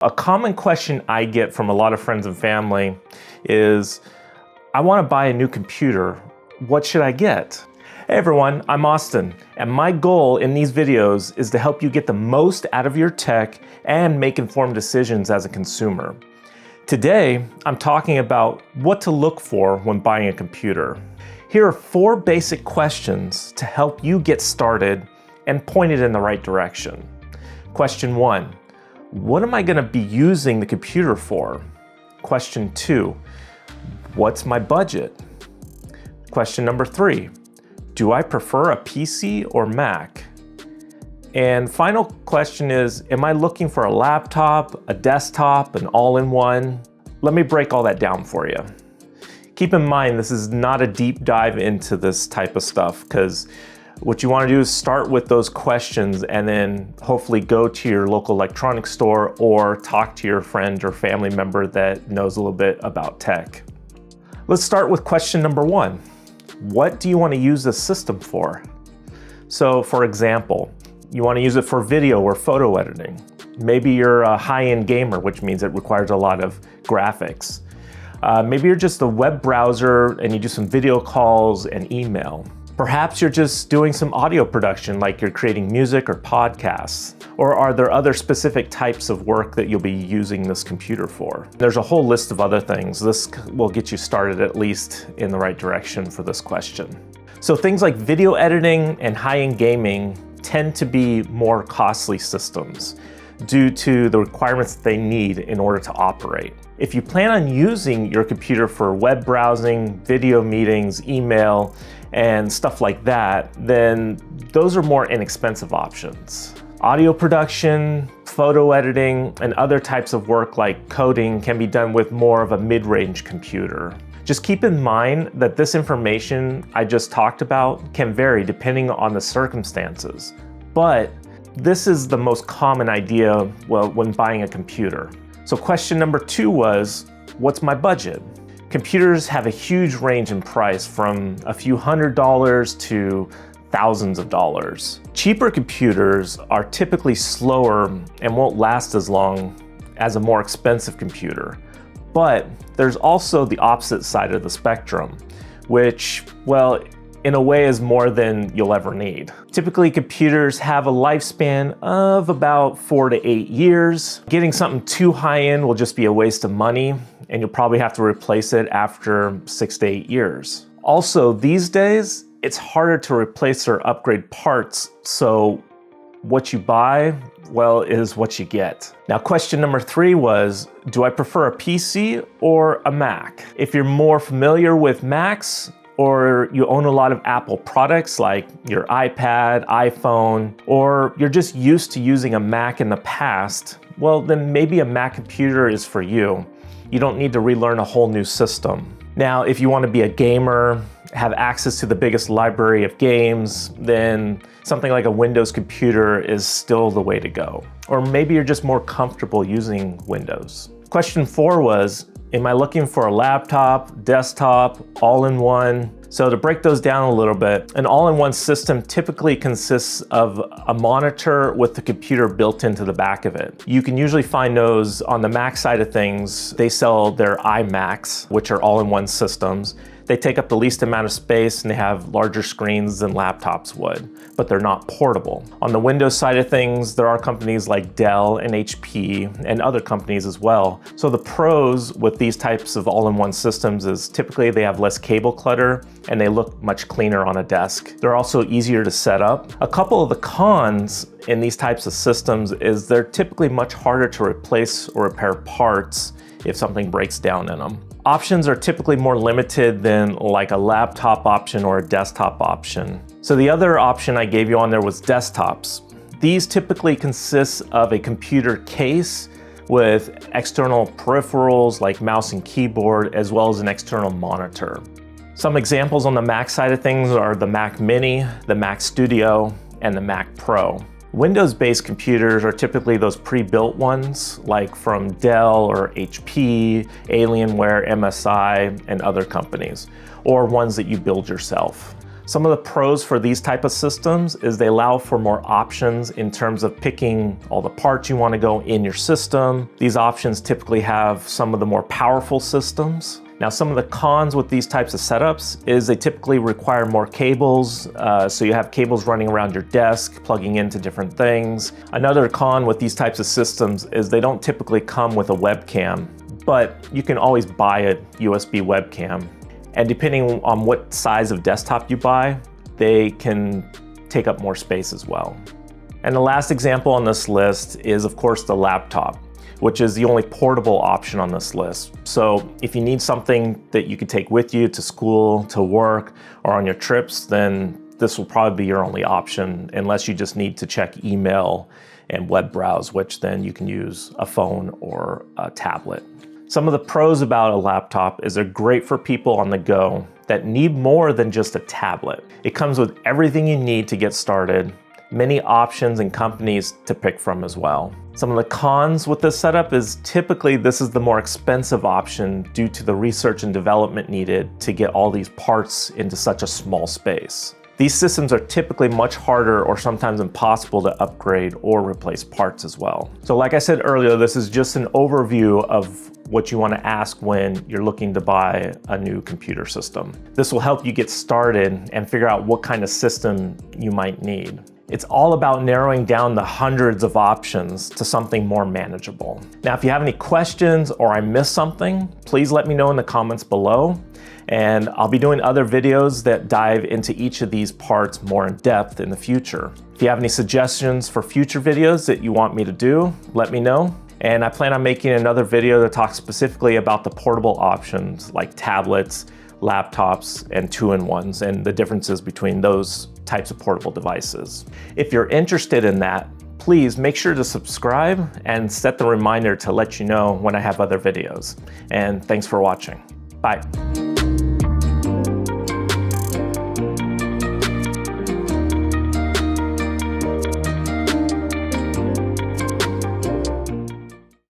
A common question I get from a lot of friends and family is, I want to buy a new computer. What should I get? Hey everyone, I'm Austin, and my goal in these videos is to help you get the most out of your tech and make informed decisions as a consumer. Today, I'm talking about what to look for when buying a computer. Here are 4 basic questions to help you get started and point it in the right direction. Question 1. What am I going to be using the computer for? Question 2. What's my budget? Question number 3. Do I prefer a PC or Mac? And final question is, am I looking for a laptop, a desktop, an all-in-one? Let me break all that down for you. Keep in mind, this is not a deep dive into this type of stuff, because what you want to do is start with those questions and then hopefully go to your local electronics store or talk to your friend or family member that knows a little bit about tech. Let's start with question number 1. What do you want to use this system for? So for example, you want to use it for video or photo editing. Maybe you're a high-end gamer, which means it requires a lot of graphics. Maybe you're just a web browser and you do some video calls and email. Perhaps you're just doing some audio production, like you're creating music or podcasts. Or are there other specific types of work that you'll be using this computer for? There's a whole list of other things. This will get you started at least in the right direction for this question. So things like video editing and high-end gaming tend to be more costly systems due to the requirements they need in order to operate. If you plan on using your computer for web browsing, video meetings, email, and stuff like that, then those are more inexpensive options. Audio production, photo editing, and other types of work like coding can be done with more of a mid-range computer. Just keep in mind that this information I just talked about can vary depending on the circumstances, but this is the most common idea when buying a computer. So question number 2 was, what's my budget? Computers have a huge range in price, from a few $100s to thousands of dollars. Cheaper computers are typically slower and won't last as long as a more expensive computer. But there's also the opposite side of the spectrum, which, well, in a way is more than you'll ever need. Typically, computers have a lifespan of about 4 to 8 years. Getting something too high-end will just be a waste of money, and you'll probably have to replace it after 6 to 8 years. Also, these days, it's harder to replace or upgrade parts, so what you buy, well, is what you get. Now, question number 3 was, do I prefer a PC or a Mac? If you're more familiar with Macs, or you own a lot of Apple products like your iPad, iPhone, or you're just used to using a Mac in the past, well, then maybe a Mac computer is for you. You don't need to relearn a whole new system. Now, if you want to be a gamer, have access to the biggest library of games, then something like a Windows computer is still the way to go. Or maybe you're just more comfortable using Windows. Question 4 was, am I looking for a laptop, desktop, all-in-one? So to break those down a little bit, an all-in-one system typically consists of a monitor with the computer built into the back of it. You can usually find those on the Mac side of things. They sell their iMacs, which are all-in-one systems. They take up the least amount of space and they have larger screens than laptops would, but they're not portable. On the Windows side of things, there are companies like Dell and HP and other companies as well. So the pros with these types of all-in-one systems is typically they have less cable clutter and they look much cleaner on a desk. They're also easier to set up. A couple of the cons in these types of systems is they're typically much harder to replace or repair parts if something breaks down in them. Options are typically more limited than like a laptop option or a desktop option. So the other option I gave you on there was desktops. These typically consist of a computer case with external peripherals like mouse and keyboard, as well as an external monitor. Some examples on the Mac side of things are the Mac Mini, the Mac Studio, and the Mac Pro. Windows-based computers are typically those pre-built ones, like from Dell or HP, Alienware, MSI, and other companies, or ones that you build yourself. Some of the pros for these type of systems is they allow for more options in terms of picking all the parts you want to go in your system. These options typically have some of the more powerful systems. Now, some of the cons with these types of setups is they typically require more cables, so you have cables running around your desk, plugging into different things. Another con with these types of systems is they don't typically come with a webcam, but you can always buy a USB webcam. And depending on what size of desktop you buy, they can take up more space as well. And the last example on this list is, of course, the laptop, which is the only portable option on this list. So if you need something that you could take with you to school, to work, or on your trips, then this will probably be your only option, unless you just need to check email and web browse, which then you can use a phone or a tablet. Some of the pros about a laptop is they're great for people on the go that need more than just a tablet. It comes with everything you need to get started, many options and companies to pick from as well. Some of the cons with this setup is typically this is the more expensive option due to the research and development needed to get all these parts into such a small space. These systems are typically much harder or sometimes impossible to upgrade or replace parts as well. So like I said earlier, this is just an overview of what you want to ask when you're looking to buy a new computer system. This will help you get started and figure out what kind of system you might need. It's all about narrowing down the hundreds of options to something more manageable. Now, if you have any questions or I missed something, please let me know in the comments below. And I'll be doing other videos that dive into each of these parts more in depth in the future. If you have any suggestions for future videos that you want me to do, let me know. And I plan on making another video to talk specifically about the portable options like tablets, laptops, and 2-in-1s and the differences between those types of portable devices. If you're interested in that, please make sure to subscribe and set the reminder to let you know when I have other videos. And thanks for watching. Bye.